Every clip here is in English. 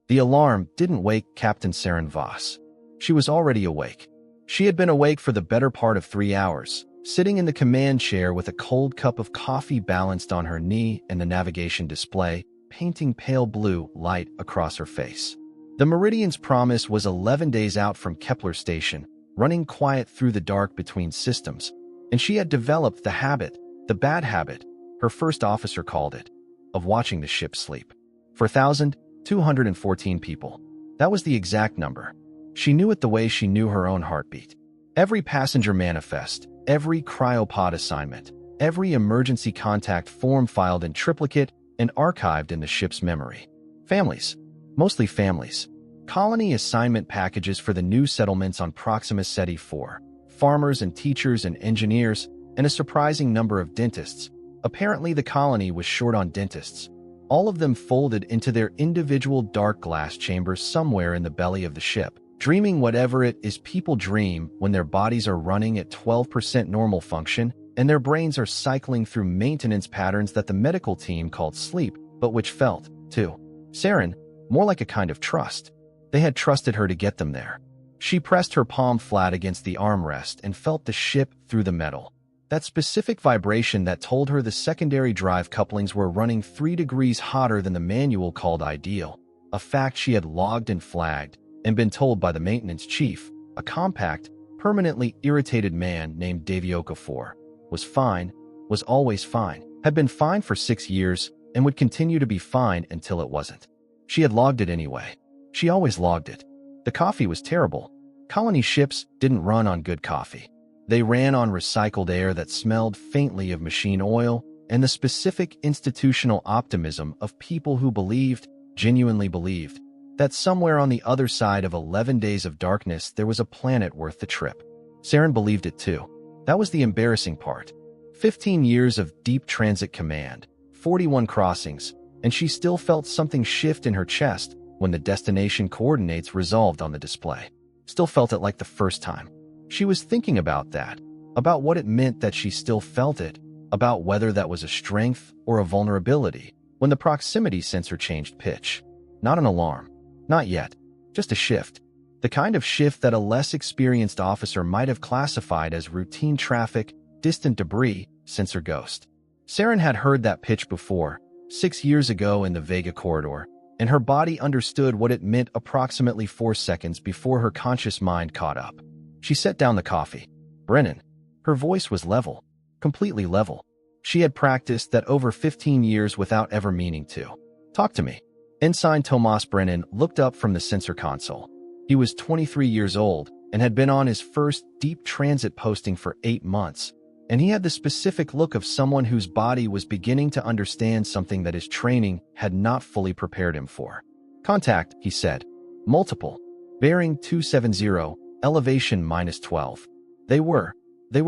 The alarm didn't wake Captain Seren Voss. She was already awake. She had been awake for the better part of 3 hours, sitting in the command chair with a cold cup of coffee balanced on her knee and the navigation display, painting pale blue light across her face. The Meridian's promise was 11 days out from Kepler Station, running quiet through the dark between systems, and she had developed the habit, the bad habit, her first officer called it, of watching the ship sleep. 4,214 people. That was the exact number. She knew it the way she knew her own heartbeat. Every passenger manifest, every cryopod assignment, every emergency contact form filed in triplicate and archived in the ship's memory. Families. Mostly families. Colony assignment packages for the new settlements on Proxima Ceti 4. Farmers and teachers and engineers, and a surprising number of dentists. Apparently the colony was short on dentists. All of them folded into their individual dark glass chambers somewhere in the belly of the ship, dreaming whatever it is people dream when their bodies are running at 12% normal function and their brains are cycling through maintenance patterns that the medical team called sleep, but which felt, to Seren, more like a kind of trust. They had trusted her to get them there. She pressed her palm flat against the armrest and felt the ship through the metal. That specific vibration that told her the secondary drive couplings were running 3 degrees hotter than the manual called ideal, a fact she had logged and flagged and been told by the maintenance chief, a compact, permanently irritated man named Okafor, was fine, was always fine, had been fine for 6 years, and would continue to be fine until it wasn't. She had logged it anyway. She always logged it. The coffee was terrible. Colony ships didn't run on good coffee. They ran on recycled air that smelled faintly of machine oil and the specific institutional optimism of people who believed, genuinely believed, that somewhere on the other side of 11 days of darkness there was a planet worth the trip. Seren believed it too. That was the embarrassing part. 15 years of deep transit command, 41 crossings, and she still felt something shift in her chest when the destination coordinates resolved on the display. Still felt it like the first time. She was thinking about that, about what it meant that she still felt it, about whether that was a strength or a vulnerability, when the proximity sensor changed pitch. Not an alarm. Not yet. Just a shift. The kind of shift that a less experienced officer might have classified as routine traffic, distant debris, sensor ghost. Seren had heard that pitch before, 6 years ago in the Vega corridor, and her body understood what it meant approximately 4 seconds before her conscious mind caught up. She set down the coffee. Brennan. Her voice was level. Completely level. She had practiced that over 15 years without ever meaning to. Talk to me. Ensign Tomas Brennan looked up from the sensor console. He was 23 years old and had been on his first deep transit posting for 8 months, and he had the specific look of someone whose body was beginning to understand something that his training had not fully prepared him for. Contact, he said. Multiple. Bearing 270, elevation -12. They were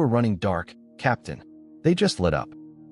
running dark, Captain. They just lit up.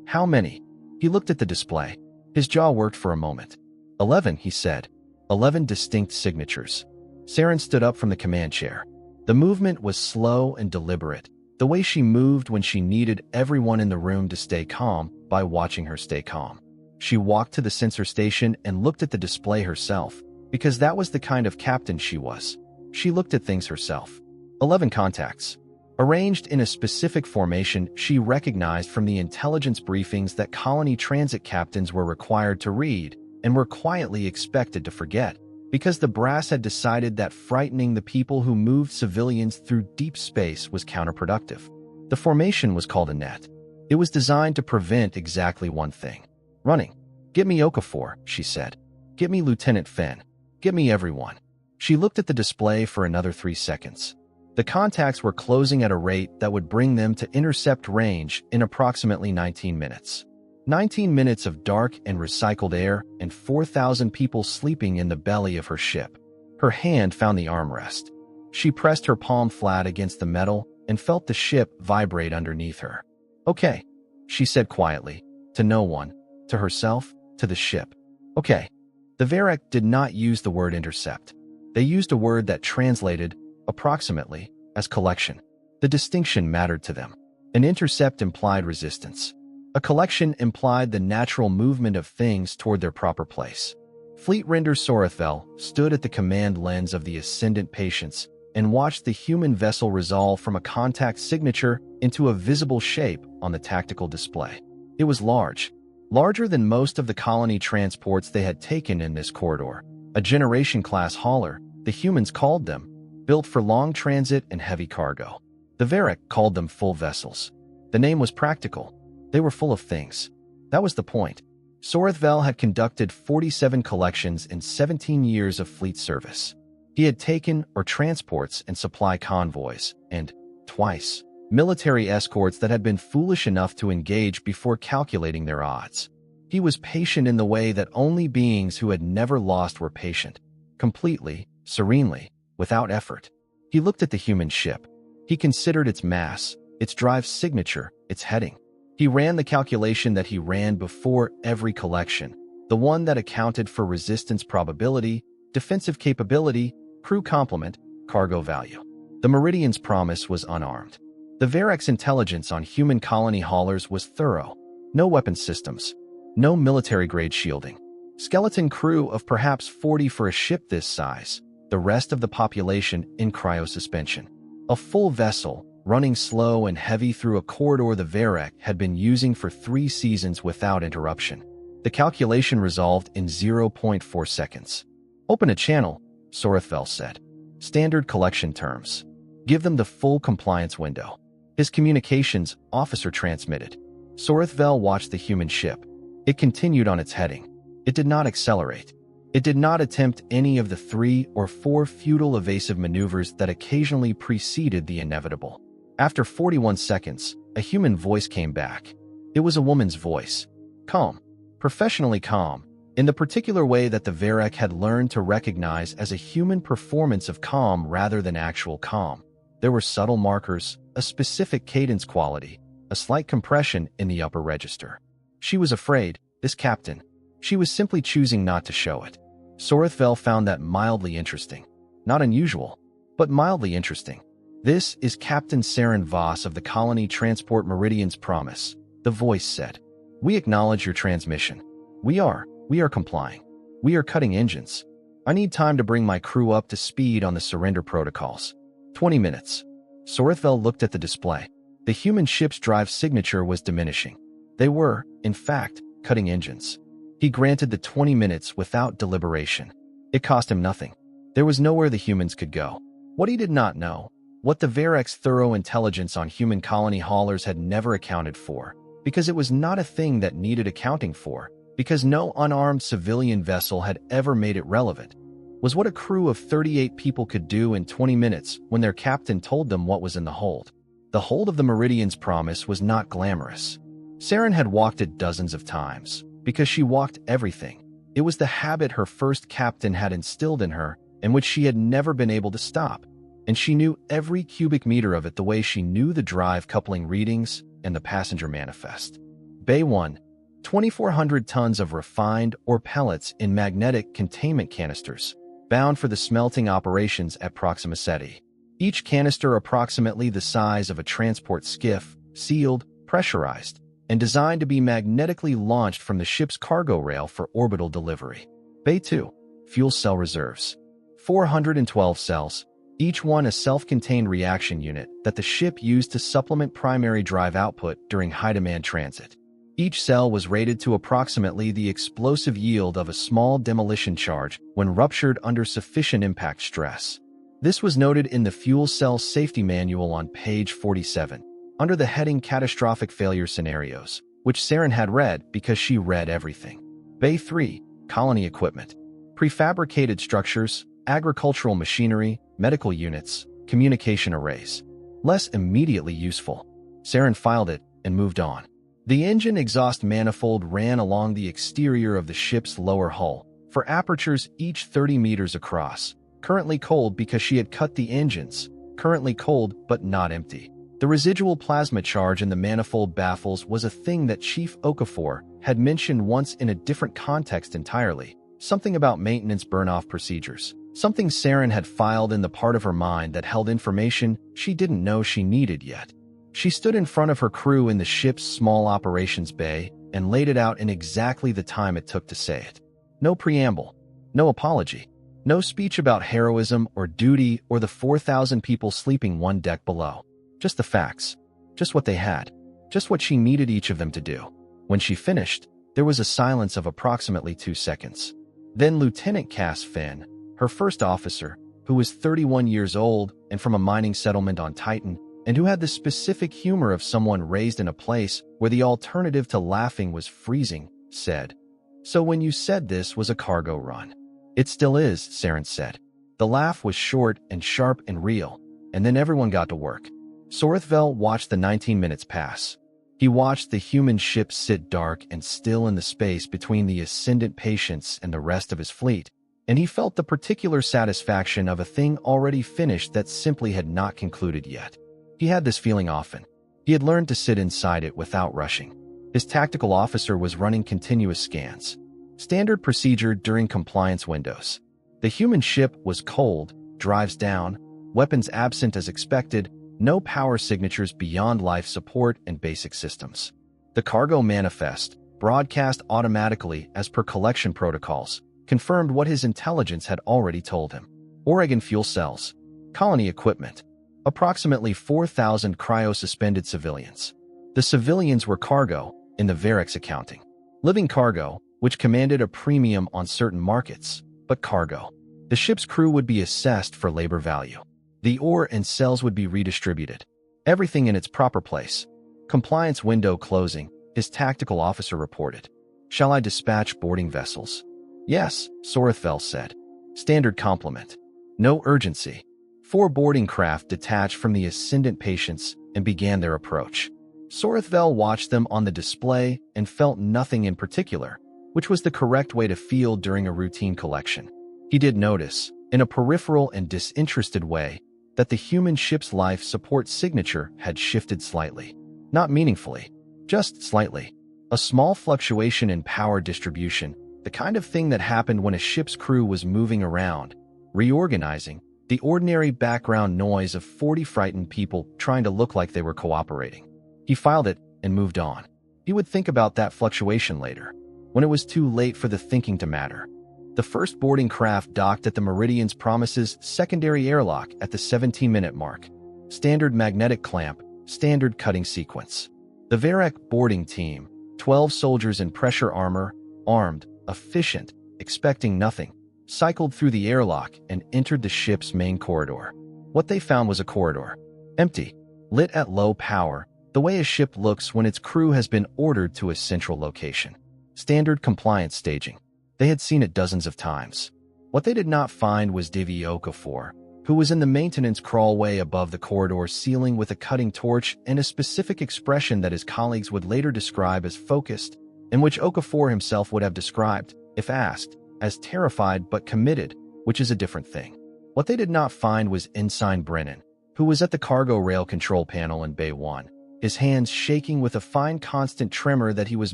How many? He looked at the display. His jaw worked for a moment. 11, he said. 11 distinct signatures. Seren stood up from the command chair. The movement was slow and deliberate, the way she moved when she needed everyone in the room to stay calm by watching her stay calm. She walked to the sensor station and looked at the display herself, because that was the kind of captain she was. She looked at things herself. 11 contacts. Arranged in a specific formation she recognized from the intelligence briefings that colony transit captains were required to read and were quietly expected to forget, because the brass had decided that frightening the people who moved civilians through deep space was counterproductive. The formation was called a net. It was designed to prevent exactly one thing. Running. Get me Okafor, she said. Get me Lieutenant Fenn. Get me everyone. She looked at the display for another 3 seconds. The contacts were closing at a rate that would bring them to intercept range in approximately 19 minutes. 19 minutes of dark and recycled air and 4,000 people sleeping in the belly of her ship. Her hand found the armrest. She pressed her palm flat against the metal and felt the ship vibrate underneath her. Okay, she said quietly, to no one, to herself, to the ship. Okay. The Varek did not use the word intercept. They used a word that translated, approximately, as collection. The distinction mattered to them. An intercept implied resistance. A collection implied the natural movement of things toward their proper place. Fleet Render Sorethvel stood at the command lens of the Ascendant Patience and watched the human vessel resolve from a contact signature into a visible shape on the tactical display. It was large, larger than most of the colony transports they had taken in this corridor. A generation-class hauler, the humans called them, built for long transit and heavy cargo. The Varek called them full vessels. The name was practical. They were full of things. That was the point. Sorethvel had conducted 47 collections in 17 years of fleet service. He had taken or transports and supply convoys, and, twice, military escorts that had been foolish enough to engage before calculating their odds. He was patient in the way that only beings who had never lost were patient. Completely, serenely, without effort. He looked at the human ship. He considered its mass, its drive signature, its heading. He ran the calculation that he ran before every collection, the one that accounted for resistance probability, defensive capability, crew complement, cargo value. The Meridian's promise was unarmed. The Varek's intelligence on human colony haulers was thorough. No weapon systems. No military-grade shielding. Skeleton crew of perhaps 40 for a ship this size. The rest of the population in cryosuspension. A full vessel, running slow and heavy through a corridor the Varek had been using for 3 seasons without interruption. The calculation resolved in 0.4 seconds. Open a channel, Sorethvel said. Standard collection terms. Give them the full compliance window. His communications officer transmitted. Sorethvel watched the human ship. It continued on its heading. It did not accelerate. It did not attempt any of the 3 or 4 futile evasive maneuvers that occasionally preceded the inevitable. After 41 seconds, a human voice came back. It was a woman's voice. Calm. Professionally calm, in the particular way that the Varek had learned to recognize as a human performance of calm rather than actual calm. There were subtle markers, a specific cadence quality, a slight compression in the upper register. She was afraid, this captain. She was simply choosing not to show it. Sorethvel found that mildly interesting. Not unusual, but mildly interesting. This is Captain Seren Voss of the colony transport Meridian's promise, the voice said. We acknowledge your transmission. We are complying. We are cutting engines. I need time to bring my crew up to speed on the surrender protocols. 20 minutes. Sorethvel looked at the display. The human ship's drive signature was diminishing. They were, in fact, cutting engines. He granted the 20 minutes without deliberation. It cost him nothing. There was nowhere the humans could go. What he did not know, what the Varek's thorough intelligence on human colony haulers had never accounted for, because it was not a thing that needed accounting for, because no unarmed civilian vessel had ever made it relevant, was what a crew of 38 people could do in 20 minutes when their captain told them what was in the hold. The hold of the Meridian's promise was not glamorous. Seren had walked it dozens of times, because she walked everything. It was the habit her first captain had instilled in her, and which she had never been able to stop. And she knew every cubic meter of it the way she knew the drive coupling readings and the passenger manifest. Bay 1, 2,400 tons of refined or pellets in magnetic containment canisters, bound for the smelting operations at Proxima Ceti. Each canister approximately the size of a transport skiff, sealed, pressurized, and designed to be magnetically launched from the ship's cargo rail for orbital delivery. Bay 2, fuel cell reserves. 412 cells, each one a self-contained reaction unit that the ship used to supplement primary drive output during high-demand transit. Each cell was rated to approximately the explosive yield of a small demolition charge when ruptured under sufficient impact stress. This was noted in the fuel cell safety manual on page 47, under the heading Catastrophic Failure Scenarios, which Seren had read because she read everything. Bay 3, colony equipment. Prefabricated structures, agricultural machinery, medical units, communication arrays. Less immediately useful. Seren filed it and moved on. The engine exhaust manifold ran along the exterior of the ship's lower hull, for apertures each 30 meters across, currently cold because she had cut the engines, currently cold but not empty. The residual plasma charge in the manifold baffles was a thing that Chief Okafor had mentioned once in a different context entirely, something about maintenance burn-off procedures. Something Seren had filed in the part of her mind that held information she didn't know she needed yet. She stood in front of her crew in the ship's small operations bay and laid it out in exactly the time it took to say it. No preamble, No apology. No speech about heroism or duty or the 4,000 people sleeping one deck below. Just the facts. Just what they had. Just what she needed each of them to do. When she finished, there was a silence of approximately 2 seconds. Then Lieutenant Cass Finn, her first officer, who was 31 years old and from a mining settlement on Titan, and who had the specific humor of someone raised in a place where the alternative to laughing was freezing, said, "So when you said this was a cargo run." "It still is," Seren said. The laugh was short and sharp and real, and then everyone got to work. Sorethvel watched the 19 minutes pass. He watched the human ship sit dark and still in the space between the ascendant patients and the rest of his fleet, and he felt the particular satisfaction of a thing already finished that simply had not concluded yet. He had this feeling often. He had learned to sit inside it without rushing. His tactical officer was running continuous scans. Standard procedure during compliance windows. The human ship was cold, drives down, weapons absent as expected, no power signatures beyond life support and basic systems. The cargo manifest, broadcast automatically as per collection protocols, confirmed what his intelligence had already told him. Oregon fuel cells. Colony equipment. Approximately 4,000 cryo-suspended civilians. The civilians were cargo, in the Varek's accounting. Living cargo, which commanded a premium on certain markets, but cargo. The ship's crew would be assessed for labor value. The ore and cells would be redistributed. Everything in its proper place. Compliance window closing, his tactical officer reported. "Shall I dispatch boarding vessels?" "Yes," Sorethvel said. Standard complement. No urgency. 4 boarding craft detached from the ascendant patients and began their approach. Sorethvel watched them on the display and felt nothing in particular, which was the correct way to feel during a routine collection. He did notice, in a peripheral and disinterested way, that the human ship's life support signature had shifted slightly. Not meaningfully, just slightly. A small fluctuation in power distribution, the kind of thing that happened when a ship's crew was moving around, reorganizing, the ordinary background noise of 40 frightened people trying to look like they were cooperating. He filed it and moved on. He would think about that fluctuation later, when it was too late for the thinking to matter. The first boarding craft docked at the Meridian's Promise's secondary airlock at the 17-minute mark. Standard magnetic clamp, standard cutting sequence. The Varek boarding team, 12 soldiers in pressure armor, armed, efficient, expecting nothing, cycled through the airlock and entered the ship's main corridor. What they found was a corridor. Empty, lit at low power, the way a ship looks when its crew has been ordered to a central location. Standard compliance staging. They had seen it dozens of times. What they did not find was Divi Okafor, who was in the maintenance crawlway above the corridor ceiling with a cutting torch and a specific expression that his colleagues would later describe as focused, and which Okafor himself would have described, if asked, as terrified but committed, which is a different thing. What they did not find was Ensign Brennan, who was at the cargo rail control panel in Bay 1, his hands shaking with a fine constant tremor that he was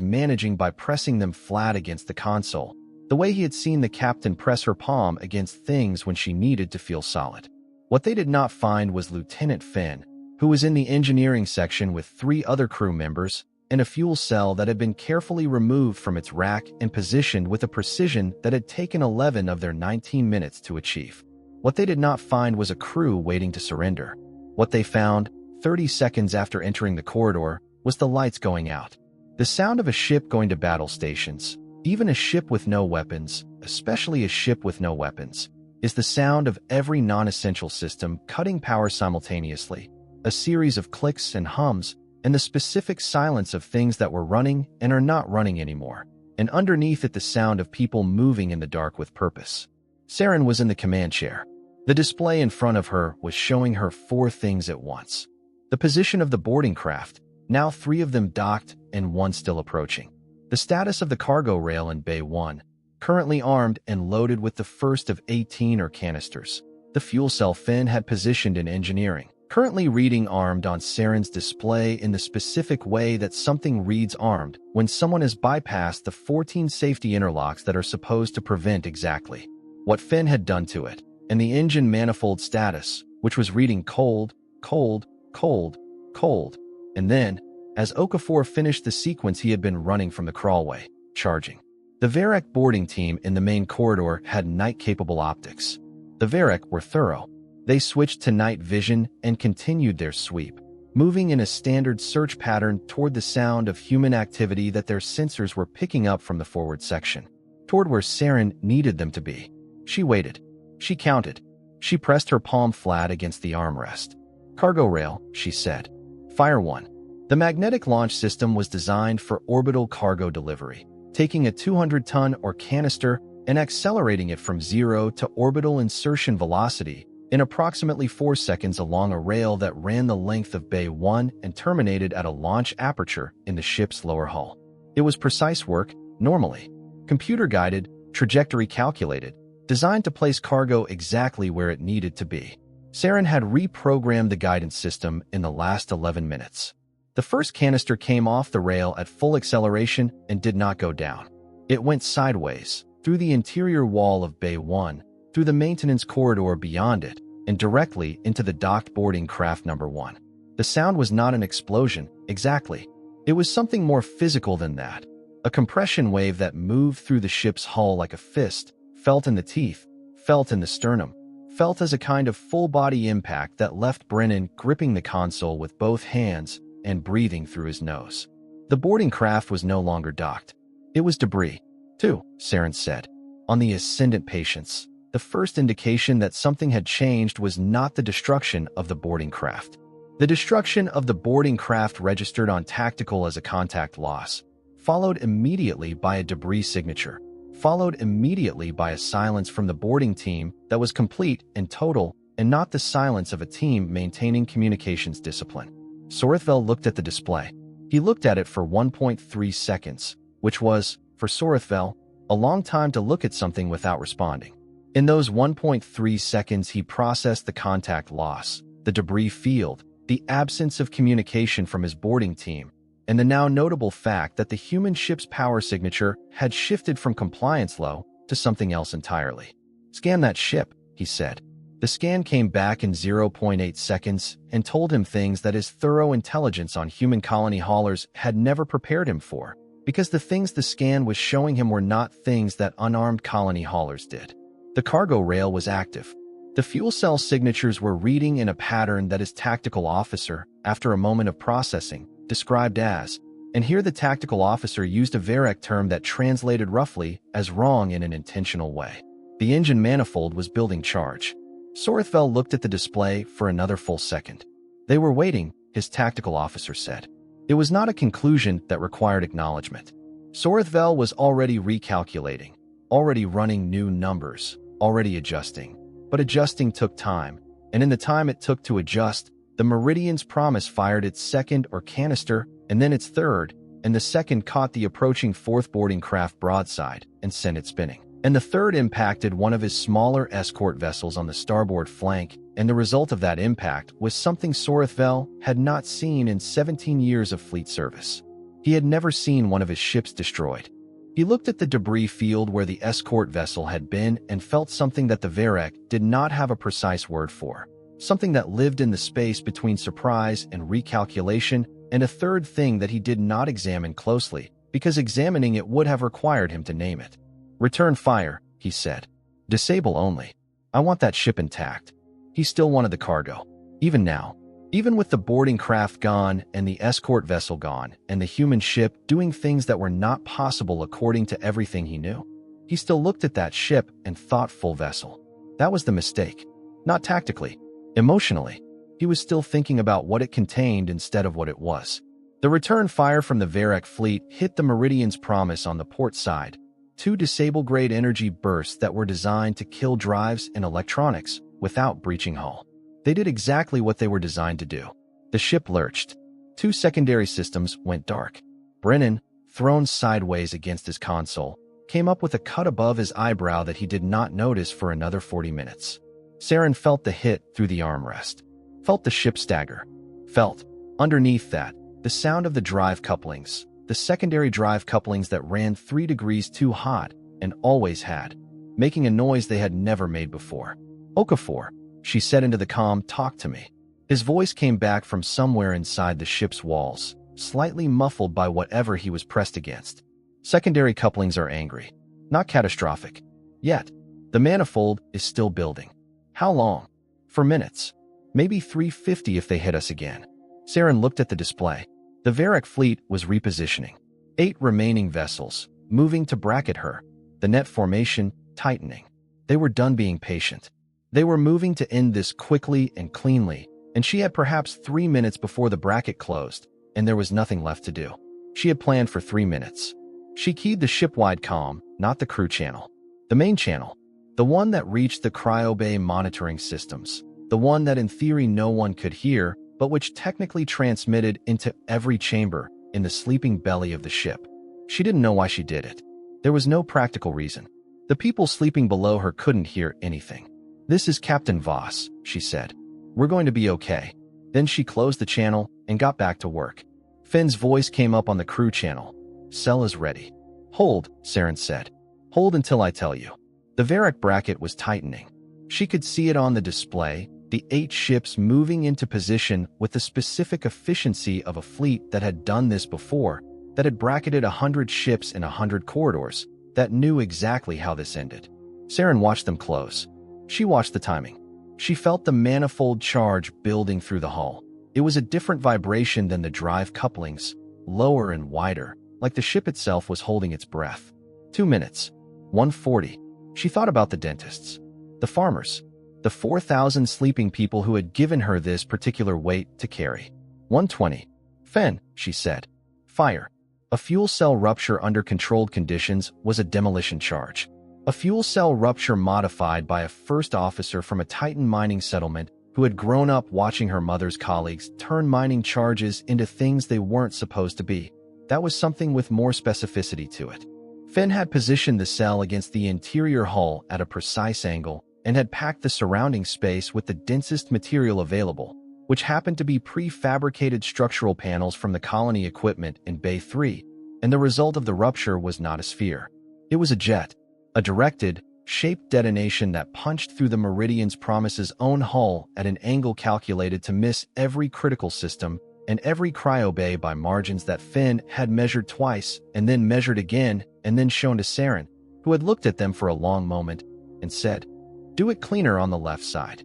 managing by pressing them flat against the console, the way he had seen the captain press her palm against things when she needed to feel solid. What they did not find was Lieutenant Finn, who was in the engineering section with 3 other crew members, in a fuel cell that had been carefully removed from its rack and positioned with a precision that had taken 11 of their 19 minutes to achieve. What they did not find was a crew waiting to surrender. What they found, 30 seconds after entering the corridor, was the lights going out. The sound of a ship going to battle stations, even a ship with no weapons, especially a ship with no weapons, is the sound of every non-essential system cutting power simultaneously, a series of clicks and hums, and the specific silence of things that were running and are not running anymore, and underneath it the sound of people moving in the dark with purpose. Seren was in the command chair. The display in front of her was showing her 4 things at once. The position of the boarding craft, now 3 of them docked and 1 still approaching. The status of the cargo rail in Bay 1, currently armed and loaded with the first of 18 canisters. The fuel cell Finn had positioned in engineering, currently reading armed on Seren's display in the specific way that something reads armed when someone has bypassed the 14 safety interlocks that are supposed to prevent exactly what Finn had done to it, and the engine manifold status, which was reading cold, cold, cold, cold, and then, as Okafor finished the sequence he had been running from the crawlway, charging. The Varek boarding team in the main corridor had night-capable optics. The Varek were thorough. They switched to night vision and continued their sweep, moving in a standard search pattern toward the sound of human activity that their sensors were picking up from the forward section, toward where Seren needed them to be. She waited. She counted. She pressed her palm flat against the armrest. "Cargo rail," she said. "Fire 1. The magnetic launch system was designed for orbital cargo delivery, taking a 200-ton or canister and accelerating it from 0 to orbital insertion velocity in approximately 4 seconds along a rail that ran the length of Bay 1 and terminated at a launch aperture in the ship's lower hull. It was precise work, normally. Computer-guided, trajectory calculated, designed to place cargo exactly where it needed to be. Seren had reprogrammed the guidance system in the last 11 minutes. The first canister came off the rail at full acceleration and did not go down. It went sideways, through the interior wall of Bay 1, through the maintenance corridor beyond it, and directly into the docked boarding craft number 1. The sound was not an explosion, exactly. It was something more physical than that. A compression wave that moved through the ship's hull like a fist, felt in the teeth, felt in the sternum, felt as a kind of full-body impact that left Brennan gripping the console with both hands and breathing through his nose. The boarding craft was no longer docked. It was debris, too, Seren said. On the ascendant patience, the first indication that something had changed was not the destruction of the boarding craft. The destruction of the boarding craft registered on tactical as a contact loss, followed immediately by a debris signature, followed immediately by a silence from the boarding team that was complete and total, and not the silence of a team maintaining communications discipline. Sorethvel looked at the display. He looked at it for 1.3 seconds, which was, for Sorethvel, a long time to look at something without responding. In those 1.3 seconds, he processed the contact loss, the debris field, the absence of communication from his boarding team, and the now notable fact that the human ship's power signature had shifted from compliance low to something else entirely. "Scan that ship," he said. The scan came back in 0.8 seconds and told him things that his thorough intelligence on human colony haulers had never prepared him for, because the things the scan was showing him were not things that unarmed colony haulers did. The cargo rail was active. The fuel cell signatures were reading in a pattern that his tactical officer, after a moment of processing, described as, and here the tactical officer used a Varek term that translated roughly as wrong in an intentional way. The engine manifold was building charge. Sorethvel looked at the display for another full second. They were waiting, his tactical officer said. It was not a conclusion that required acknowledgement. Sorethvel was already recalculating, already running new numbers, already adjusting. But adjusting took time, and in the time it took to adjust, the Meridian's promise fired its second or canister, and then its third, and the second caught the approaching fourth boarding craft broadside and sent it spinning. And the third impacted one of his smaller escort vessels on the starboard flank, and the result of that impact was something Sorethvel had not seen in 17 years of fleet service. He had never seen one of his ships destroyed. He looked at the debris field where the escort vessel had been and felt something that the Varek did not have a precise word for, something that lived in the space between surprise and recalculation, and a third thing that he did not examine closely, because examining it would have required him to name it. "Return fire," he said. "Disable only. I want that ship intact." He still wanted the cargo. Even now, even with the boarding craft gone and the escort vessel gone and the human ship doing things that were not possible according to everything he knew, he still looked at that ship and thought full vessel. That was the mistake. Not tactically. Emotionally. He was still thinking about what it contained instead of what it was. The return fire from the Varek fleet hit the Meridian's promise on the port side. 2 disable-grade energy bursts that were designed to kill drives and electronics without breaching hull. They did exactly what they were designed to do. The ship lurched. 2 secondary systems went dark. Brennan, thrown sideways against his console, came up with a cut above his eyebrow that he did not notice for another 40 minutes. Seren felt the hit through the armrest. Felt the ship stagger. Felt, underneath that, the sound of the drive couplings, the secondary drive couplings that ran 3 degrees too hot and always had, making a noise they had never made before. "Okafor," she said into the comm, "talk to me." His voice came back from somewhere inside the ship's walls, slightly muffled by whatever he was pressed against. Secondary couplings are angry. Not catastrophic. Yet, the manifold is still building. How long? For minutes. Maybe 350 if they hit us again. Seren looked at the display. The Varek fleet was repositioning. 8 remaining vessels, moving to bracket her. The net formation, tightening. They were done being patient. They were moving to end this quickly and cleanly, and she had perhaps 3 minutes before the bracket closed, and there was nothing left to do. She had planned for 3 minutes. She keyed the ship-wide comm, not the crew channel. The main channel. The one that reached the cryo-bay monitoring systems. The one that in theory no one could hear, but which technically transmitted into every chamber in the sleeping belly of the ship. She didn't know why she did it. There was no practical reason. The people sleeping below her couldn't hear anything. "This is Captain Voss," she said. "We're going to be okay." Then she closed the channel and got back to work. Finn's voice came up on the crew channel. "Cell is ready." "Hold," Seren said. "Hold until I tell you." The Varek bracket was tightening. She could see it on the display, the 8 ships moving into position with the specific efficiency of a fleet that had done this before, that had bracketed 100 ships in 100 corridors, that knew exactly how this ended. Seren watched them close. She watched the timing. She felt the manifold charge building through the hull. It was a different vibration than the drive couplings, lower and wider, like the ship itself was holding its breath. 2 minutes. 1:40. She thought about the dentists, the farmers, the 4,000 sleeping people who had given her this particular weight to carry. 1:20. "Fenn," she said. "Fire." A fuel cell rupture under controlled conditions was a demolition charge. A fuel cell rupture modified by a first officer from a Titan mining settlement who had grown up watching her mother's colleagues turn mining charges into things they weren't supposed to be. That was something with more specificity to it. Fenn had positioned the cell against the interior hull at a precise angle and had packed the surrounding space with the densest material available, which happened to be prefabricated structural panels from the colony equipment in Bay 3, and the result of the rupture was not a sphere. It was a jet, a directed, shaped detonation that punched through the Meridian's Promise's own hull at an angle calculated to miss every critical system and every cryo-bay by margins that Fenn had measured twice and then measured again and then shown to Seren, who had looked at them for a long moment and said, "Do it cleaner on the left side."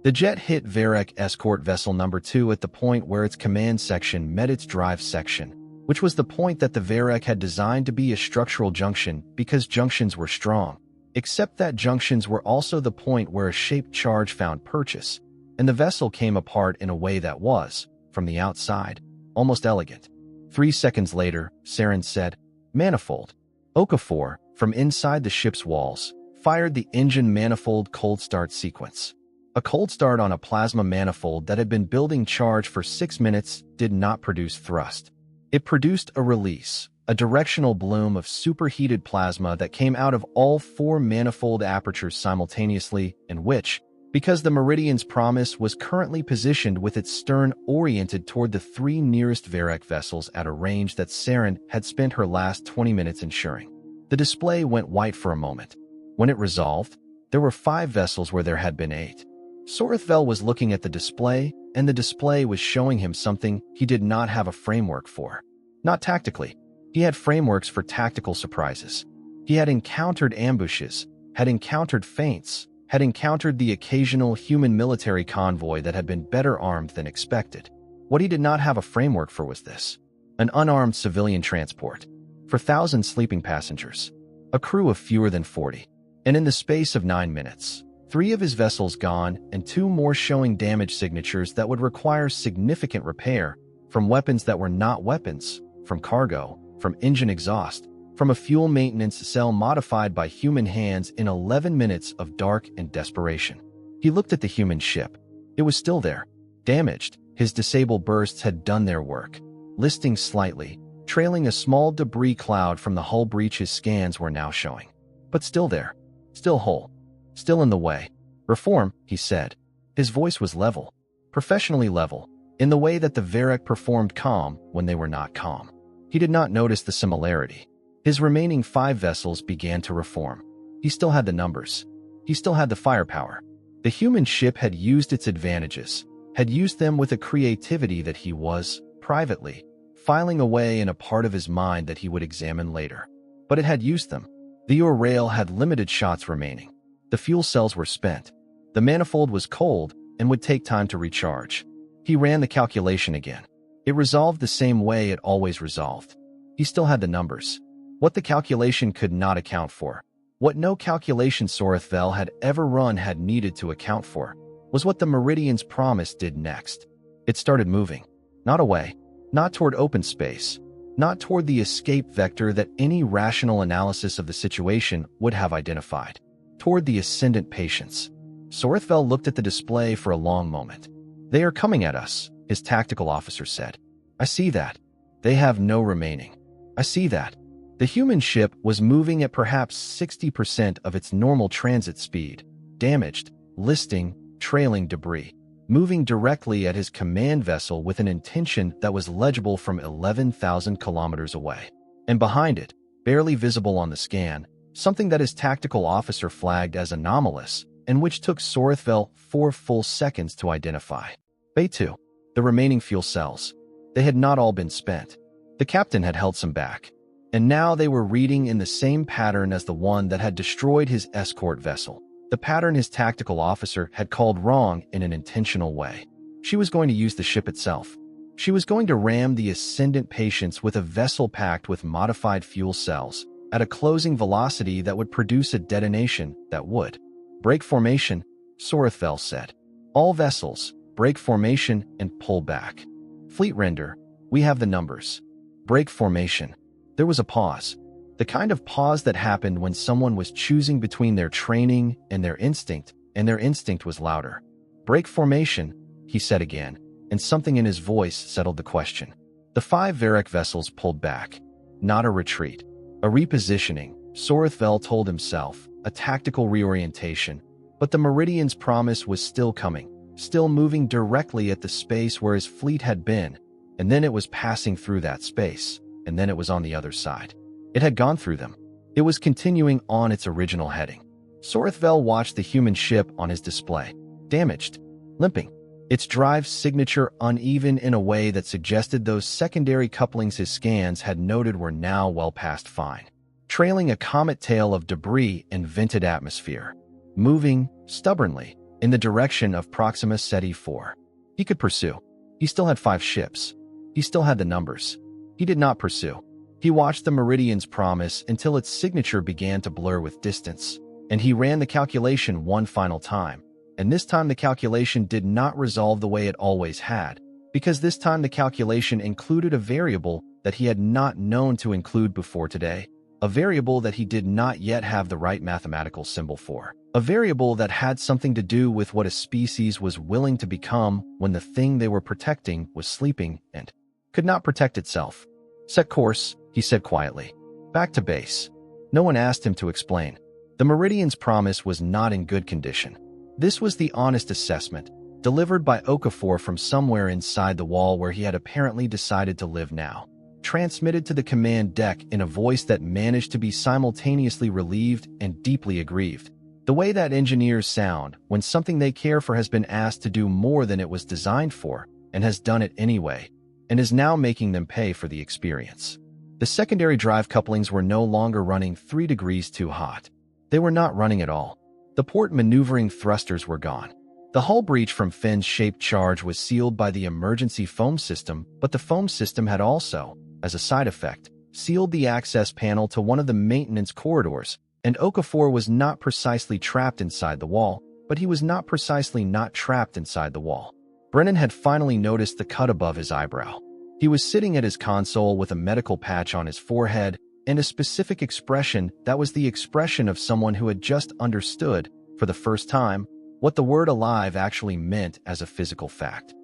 The jet hit Varek Escort Vessel Number 2 at the point where its command section met its drive section, which was the point that the Varek had designed to be a structural junction because junctions were strong, except that junctions were also the point where a shaped charge found purchase, and the vessel came apart in a way that was, from the outside, almost elegant. 3 seconds later, Seren said, "Manifold." Okafor, from inside the ship's walls, fired the engine manifold cold start sequence. A cold start on a plasma manifold that had been building charge for 6 minutes did not produce thrust. It produced a release, a directional bloom of superheated plasma that came out of all 4 manifold apertures simultaneously, and which, because the Meridian's Promise was currently positioned with its stern oriented toward the 3 nearest Varek vessels at a range that Seren had spent her last 20 minutes ensuring. The display went white for a moment. When it resolved, there were 5 vessels where there had been 8. Sorithvel was looking at the display, and the display was showing him something he did not have a framework for. Not tactically. He had frameworks for tactical surprises. He had encountered ambushes, had encountered feints, had encountered the occasional human military convoy that had been better armed than expected. What he did not have a framework for was this: an unarmed civilian transport, for 1,000 sleeping passengers, a crew of fewer than 40, and in the space of 9 minutes, 3 of his vessels gone and 2 more showing damage signatures that would require significant repair, from weapons that were not weapons, from cargo, from engine exhaust, from a fuel maintenance cell modified by human hands in 11 minutes of dark and desperation. He looked at the human ship. It was still there, damaged. His disable bursts had done their work, listing slightly, trailing a small debris cloud from the hull breach his scans were now showing. But still there, still whole, still in the way. "Reform," he said. His voice was level, professionally level, in the way that the Varek performed calm when they were not calm. He did not notice the similarity. His remaining 5 vessels began to reform. He still had the numbers. He still had the firepower. The human ship had used its advantages, had used them with a creativity that he was, privately, filing away in a part of his mind that he would examine later. but it had used them. The ore rail had limited shots remaining. The fuel cells were spent. The manifold was cold and would take time to recharge. He ran the calculation again. It resolved the same way it always resolved. He still had the numbers. What the calculation could not account for, what no calculation Sorethvel had ever run had needed to account for, was what the Meridian's promise did next. It started moving. Not away. Not toward open space. Not toward the escape vector that any rational analysis of the situation would have identified. Toward the ascendant patience. Sorethvel looked at the display for a long moment. "They are coming at us," his tactical officer said. "I see that. They have no remaining. I see that." The human ship was moving at perhaps 60% of its normal transit speed, damaged, listing, trailing debris, moving directly at his command vessel with an intention that was legible from 11,000 kilometers away. And behind it, barely visible on the scan, something that his tactical officer flagged as anomalous, and which took Sorethvel 4 full seconds to identify. Bay 2. The remaining fuel cells. They had not all been spent. The captain had held some back, and now they were reading in the same pattern as the one that had destroyed his escort vessel. The pattern his tactical officer had called wrong in an intentional way. She was going to use the ship itself. She was going to ram the ascendant patience with a vessel packed with modified fuel cells at a closing velocity that would produce a detonation that would break formation, Sorethvel said. "All vessels, break formation and pull back. Fleet render, we have the numbers. Break formation." There was a pause. The kind of pause that happened when someone was choosing between their training and their instinct was louder. "Break formation," he said again, and something in his voice settled the question. The 5 Varek vessels pulled back. Not a retreat. A repositioning, Sorethvel told himself, a tactical reorientation. But the Meridian's promise was still coming, still moving directly at the space where his fleet had been, and then it was passing through that space, and then it was on the other side. It had gone through them. It was continuing on its original heading. Sorethvel watched the human ship on his display, damaged, limping, its drive signature uneven in a way that suggested those secondary couplings his scans had noted were now well past fine, trailing a comet tail of debris and vented atmosphere, moving, stubbornly, in the direction of Proxima Ceti 4. He could pursue. He still had 5 ships. He still had the numbers. He did not pursue. He watched the Meridian's promise until its signature began to blur with distance, and he ran the calculation one final time. And this time the calculation did not resolve the way it always had, because this time the calculation included a variable that he had not known to include before today, a variable that he did not yet have the right mathematical symbol for, a variable that had something to do with what a species was willing to become when the thing they were protecting was sleeping and could not protect itself. "Set course," he said quietly. "Back to base." No one asked him to explain. The Meridian's promise was not in good condition. This was the honest assessment, delivered by Okafor from somewhere inside the wall where he had apparently decided to live now, transmitted to the command deck in a voice that managed to be simultaneously relieved and deeply aggrieved. The way that engineers sound when something they care for has been asked to do more than it was designed for, and has done it anyway, and is now making them pay for the experience. The secondary drive couplings were no longer running 3 degrees too hot. They were not running at all. The port maneuvering thrusters were gone. The hull breach from Finn's shaped charge was sealed by the emergency foam system, but the foam system had also, as a side effect, sealed the access panel to one of the maintenance corridors, and Okafor was not precisely trapped inside the wall, but he was not precisely not trapped inside the wall. Brennan had finally noticed the cut above his eyebrow. He was sitting at his console with a medical patch on his forehead and a specific expression that was the expression of someone who had just understood, for the first time, what the word alive actually meant as a physical fact.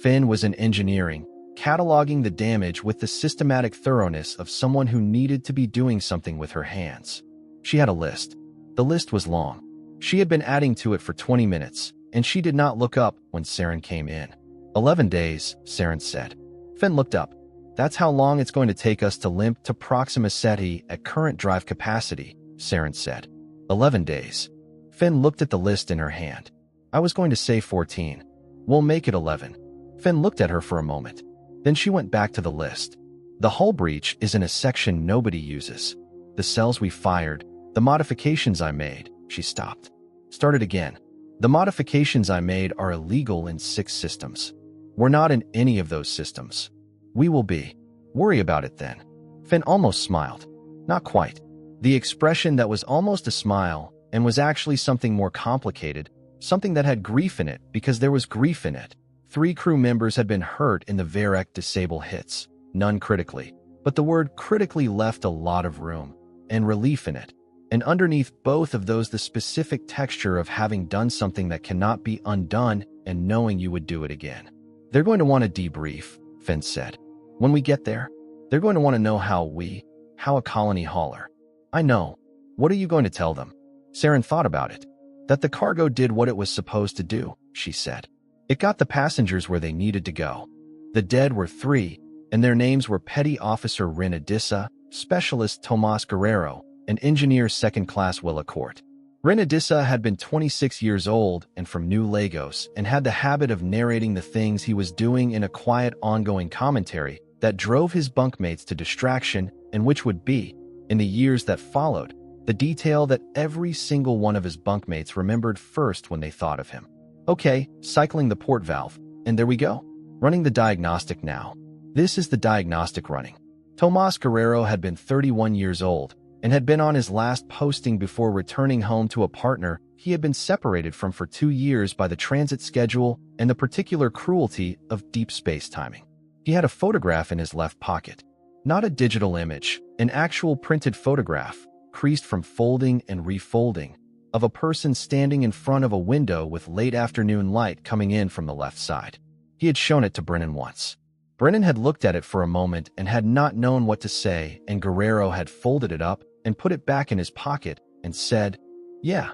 Finn was in engineering, cataloging the damage with the systematic thoroughness of someone who needed to be doing something with her hands. She had a list. The list was long. She had been adding to it for 20 minutes, and she did not look up when Seren came in. 11 days, Seren said. Finn looked up. "That's how long it's going to take us to limp to Proxima Ceti at current drive capacity," Seren said. 11 days. Finn looked at the list in her hand. "I was going to say 14. We'll make it 11. Finn looked at her for a moment. Then she went back to the list. "The hull breach is in a section nobody uses. the cells we fired, the modifications I made." She stopped. Started again. "The modifications I made are illegal in 6 systems. We're not in any of those systems. We will be. Worry about it then." Finn almost smiled. Not quite. The expression that was almost a smile and was actually something more complicated, something that had grief in it because there was grief in it. 3 crew members had been hurt in the Varek disable hits, none critically, but the word critically left a lot of room and relief in it. And underneath both of those, the specific texture of having done something that cannot be undone and knowing you would do it again. "They're going to want a debrief," Finn said. "When we get there, they're going to want to know how a colony hauler." "I know. What are you going to tell them?" Seren thought about it. "That the cargo did what it was supposed to do," she said. "It got the passengers where they needed to go. The dead were 3, and their names were Petty Officer Renadissa, Specialist Tomas Guerrero, and Engineer Second Class Willacourt. Renadissa had been 26 years old and from New Lagos and had the habit of narrating the things he was doing in a quiet, ongoing commentary that drove his bunkmates to distraction and which would be, in the years that followed, the detail that every single one of his bunkmates remembered first when they thought of him. "Okay, cycling the port valve, and there we go. Running the diagnostic now. This is the diagnostic running." Tomas Guerrero had been 31 years old and had been on his last posting before returning home to a partner he had been separated from for 2 years by the transit schedule and the particular cruelty of deep space timing. He had a photograph in his left pocket. Not a digital image, an actual printed photograph, creased from folding and refolding, of a person standing in front of a window with late afternoon light coming in from the left side. He had shown it to Brennan once. Brennan had looked at it for a moment and had not known what to say, and Guerrero had folded it up and put it back in his pocket and said, "Yeah,"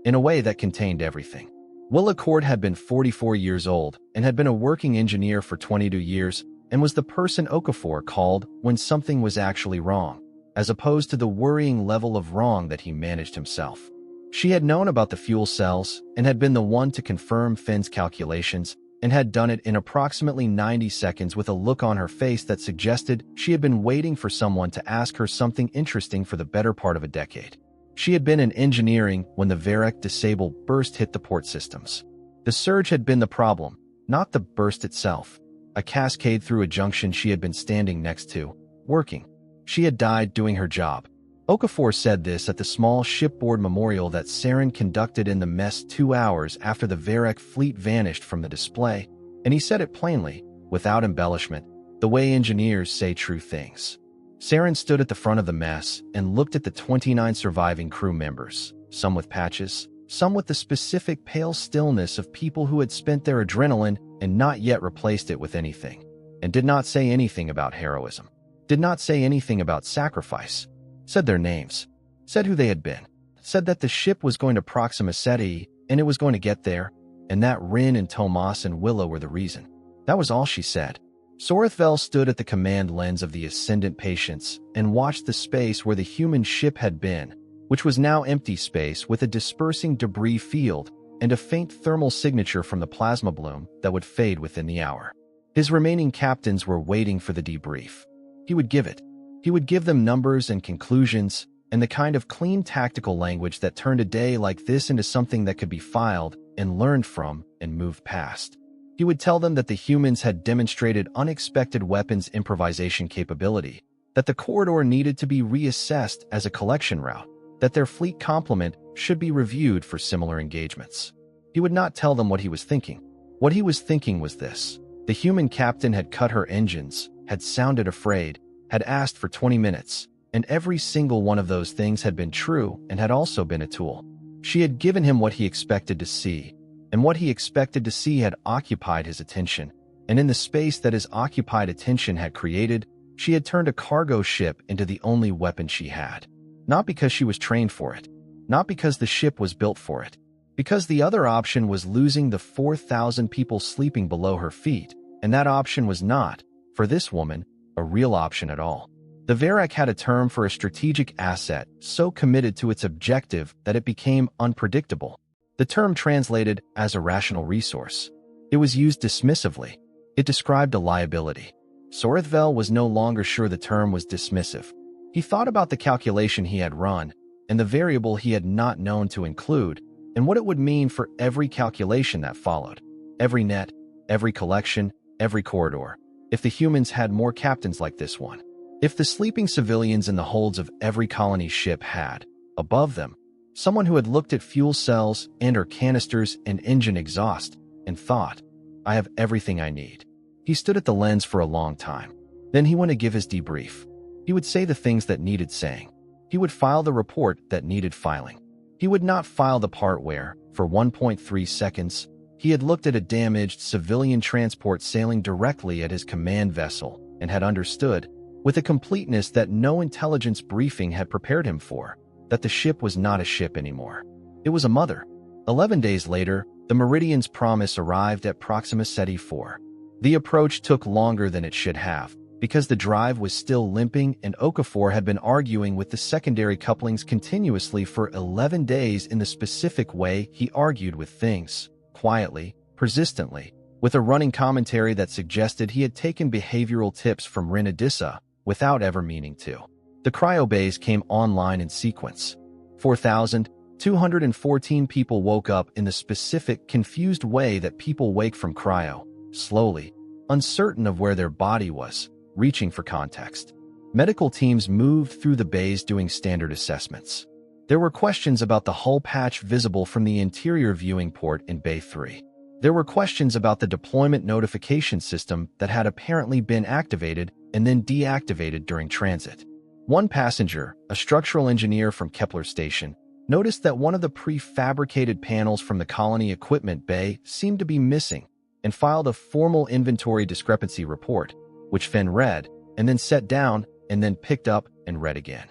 in a way that contained everything. Willacourt had been 44 years old and had been a working engineer for 22 years and was the person Okafor called when something was actually wrong, as opposed to the worrying level of wrong that he managed himself. She had known about the fuel cells and had been the one to confirm Finn's calculations and had done it in approximately 90 seconds with a look on her face that suggested she had been waiting for someone to ask her something interesting for the better part of a decade. She had been in engineering when the Varek disable burst hit the port systems. The surge had been the problem, not the burst itself. A cascade through a junction she had been standing next to, working. She had died doing her job. Okafor said this at the small shipboard memorial that Seren conducted in the mess 2 hours after the Varek fleet vanished from the display, and he said it plainly, without embellishment, the way engineers say true things. Seren stood at the front of the mess and looked at the 29 surviving crew members, some with patches, some with the specific pale stillness of people who had spent their adrenaline and not yet replaced it with anything, and did not say anything about heroism, did not say anything about sacrifice. Said their names, said who they had been, said that the ship was going to Proxima Ceti and it was going to get there, and that Rin and Tomas and Willow were the reason. That was all she said. Sorethvel stood at the command lens of the Ascendant Patience and watched the space where the human ship had been, which was now empty space with a dispersing debris field and a faint thermal signature from the plasma bloom that would fade within the hour. His remaining captains were waiting for the debrief. He would give it. He would give them numbers and conclusions and the kind of clean tactical language that turned a day like this into something that could be filed and learned from and moved past. He would tell them that the humans had demonstrated unexpected weapons improvisation capability, that the corridor needed to be reassessed as a collection route, that their fleet complement should be reviewed for similar engagements. He would not tell them what he was thinking. What he was thinking was this. The human captain had cut her engines, had sounded afraid, had asked for 20 minutes, and every single one of those things had been true and had also been a tool. She had given him what he expected to see, and what he expected to see had occupied his attention, and in the space that his occupied attention had created, she had turned a cargo ship into the only weapon she had. Not because she was trained for it, not because the ship was built for it, because the other option was losing the 4,000 people sleeping below her feet, and that option was not, for this woman, a real option at all. The Varek had a term for a strategic asset so committed to its objective that it became unpredictable. The term translated as a rational resource. It was used dismissively. It described a liability. Sorethvel was no longer sure the term was dismissive. He thought about the calculation he had run, and the variable he had not known to include, and what it would mean for every calculation that followed. Every net, every collection, every corridor. If the humans had more captains like this one. If the sleeping civilians in the holds of every colony ship had, above them, someone who had looked at fuel cells and/or canisters and engine exhaust and thought, I have everything I need. He stood at the lens for a long time. Then he went to give his debrief. He would say the things that needed saying. He would file the report that needed filing. He would not file the part where, for 1.3 seconds, he had looked at a damaged civilian transport sailing directly at his command vessel and had understood, with a completeness that no intelligence briefing had prepared him for, that the ship was not a ship anymore. It was a mother. 11 days later, the Meridian's promise arrived at Proxima Ceti 4. The approach took longer than it should have, because the drive was still limping and Okafor had been arguing with the secondary couplings continuously for 11 days in the specific way he argued with things, quietly, persistently, with a running commentary that suggested he had taken behavioral tips from Rinadissa without ever meaning to. The cryo bays came online in sequence. 4,214 people woke up in the specific, confused way that people wake from cryo, slowly, uncertain of where their body was, reaching for context. Medical teams moved through the bays doing standard assessments. There were questions about the hull patch visible from the interior viewing port in Bay 3. There were questions about the deployment notification system that had apparently been activated and then deactivated during transit. One passenger, a structural engineer from Kepler Station, noticed that one of the prefabricated panels from the colony equipment bay seemed to be missing and filed a formal inventory discrepancy report, which Finn read, and then set down and then picked up and read again.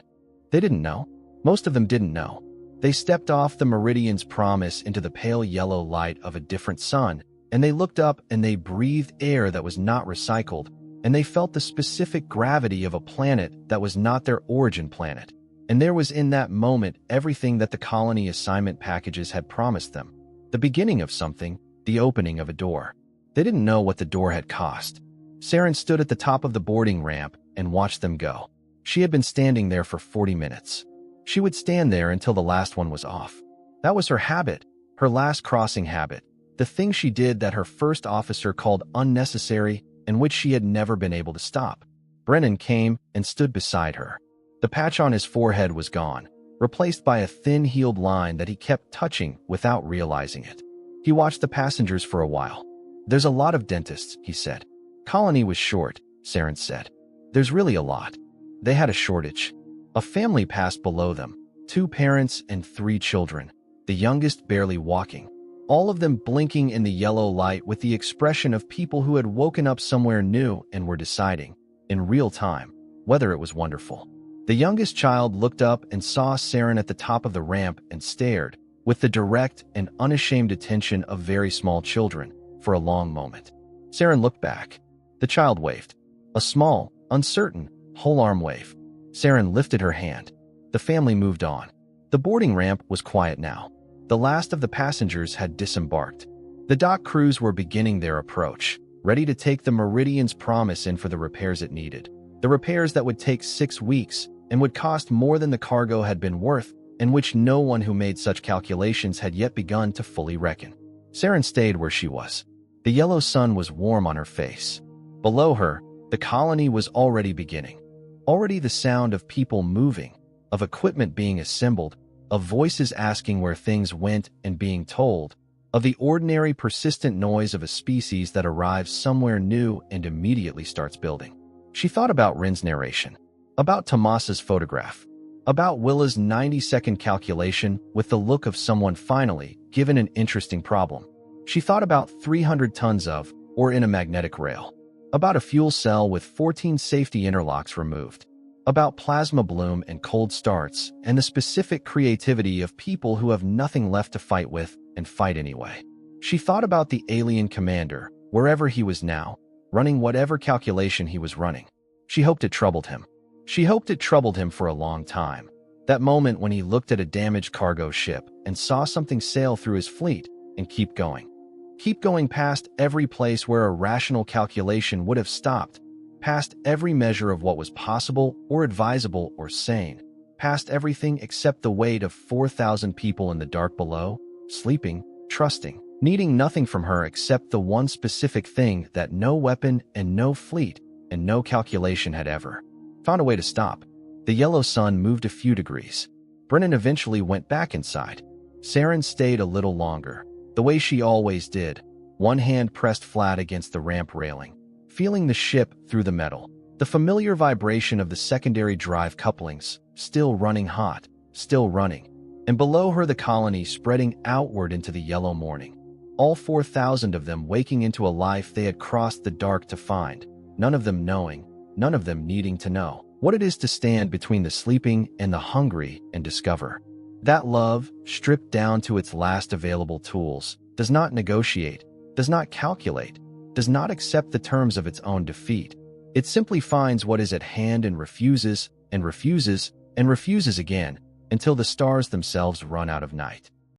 They didn't know. Most of them didn't know. They stepped off the Meridian's promise into the pale yellow light of a different sun, and they looked up and they breathed air that was not recycled, and they felt the specific gravity of a planet that was not their origin planet. And there was in that moment everything that the colony assignment packages had promised them. The beginning of something, the opening of a door. They didn't know what the door had cost. Seren stood at the top of the boarding ramp and watched them go. She had been standing there for 40 minutes. She would stand there until the last one was off. That was her habit, her last crossing habit, the thing she did that her first officer called unnecessary and which she had never been able to stop. Brennan came and stood beside her. The patch on his forehead was gone, replaced by a thin healed line that he kept touching without realizing it. He watched the passengers for a while. There's a lot of dentists, he said. Colony was short, Seren said. There's really a lot. They had a shortage. A family passed below them, 2 parents and 3 children, the youngest barely walking, all of them blinking in the yellow light with the expression of people who had woken up somewhere new and were deciding, in real time, whether it was wonderful. The youngest child looked up and saw Seren at the top of the ramp and stared, with the direct and unashamed attention of very small children, for a long moment. Seren looked back. The child waved. A small, uncertain, whole-arm wave. Seren lifted her hand. The family moved on. The boarding ramp was quiet now. The last of the passengers had disembarked. The dock crews were beginning their approach, ready to take the Meridian's promise in for the repairs it needed. The repairs that would take 6 weeks and would cost more than the cargo had been worth, and which no one who made such calculations had yet begun to fully reckon. Seren stayed where she was. The yellow sun was warm on her face. Below her, the colony was already beginning. Already the sound of people moving, of equipment being assembled, of voices asking where things went and being told, of the ordinary persistent noise of a species that arrives somewhere new and immediately starts building. She thought about Rin's narration, about Tomas's photograph, about Willa's 90-second calculation with the look of someone finally given an interesting problem. She thought about 300 tons of, or in a magnetic rail, about a fuel cell with 14 safety interlocks removed, about plasma bloom and cold starts and the specific creativity of people who have nothing left to fight with and fight anyway. She thought about the alien commander, wherever he was now, running whatever calculation he was running. She hoped it troubled him. She hoped it troubled him for a long time. That moment when he looked at a damaged cargo ship and saw something sail through his fleet and keep going. Keep going past every place where a rational calculation would have stopped. past every measure of what was possible or advisable or sane, past everything except the weight of 4,000 people in the dark below, sleeping, trusting, needing nothing from her except the one specific thing that no weapon and no fleet and no calculation had ever found a way to stop. The yellow sun moved a few degrees. Brennan eventually went back inside. Seren stayed a little longer, the way she always did, one hand pressed flat against the ramp railing, feeling the ship through the metal. The familiar vibration of the secondary drive couplings, still running hot, still running. And below her the colony spreading outward into the yellow morning. All 4,000 of them waking into a life they had crossed the dark to find, none of them knowing, none of them needing to know what it is to stand between the sleeping and the hungry and discover that love, stripped down to its last available tools, does not negotiate, does not calculate, does not accept the terms of its own defeat. It simply finds what is at hand and refuses, and refuses, and refuses again, until the stars themselves run out of night.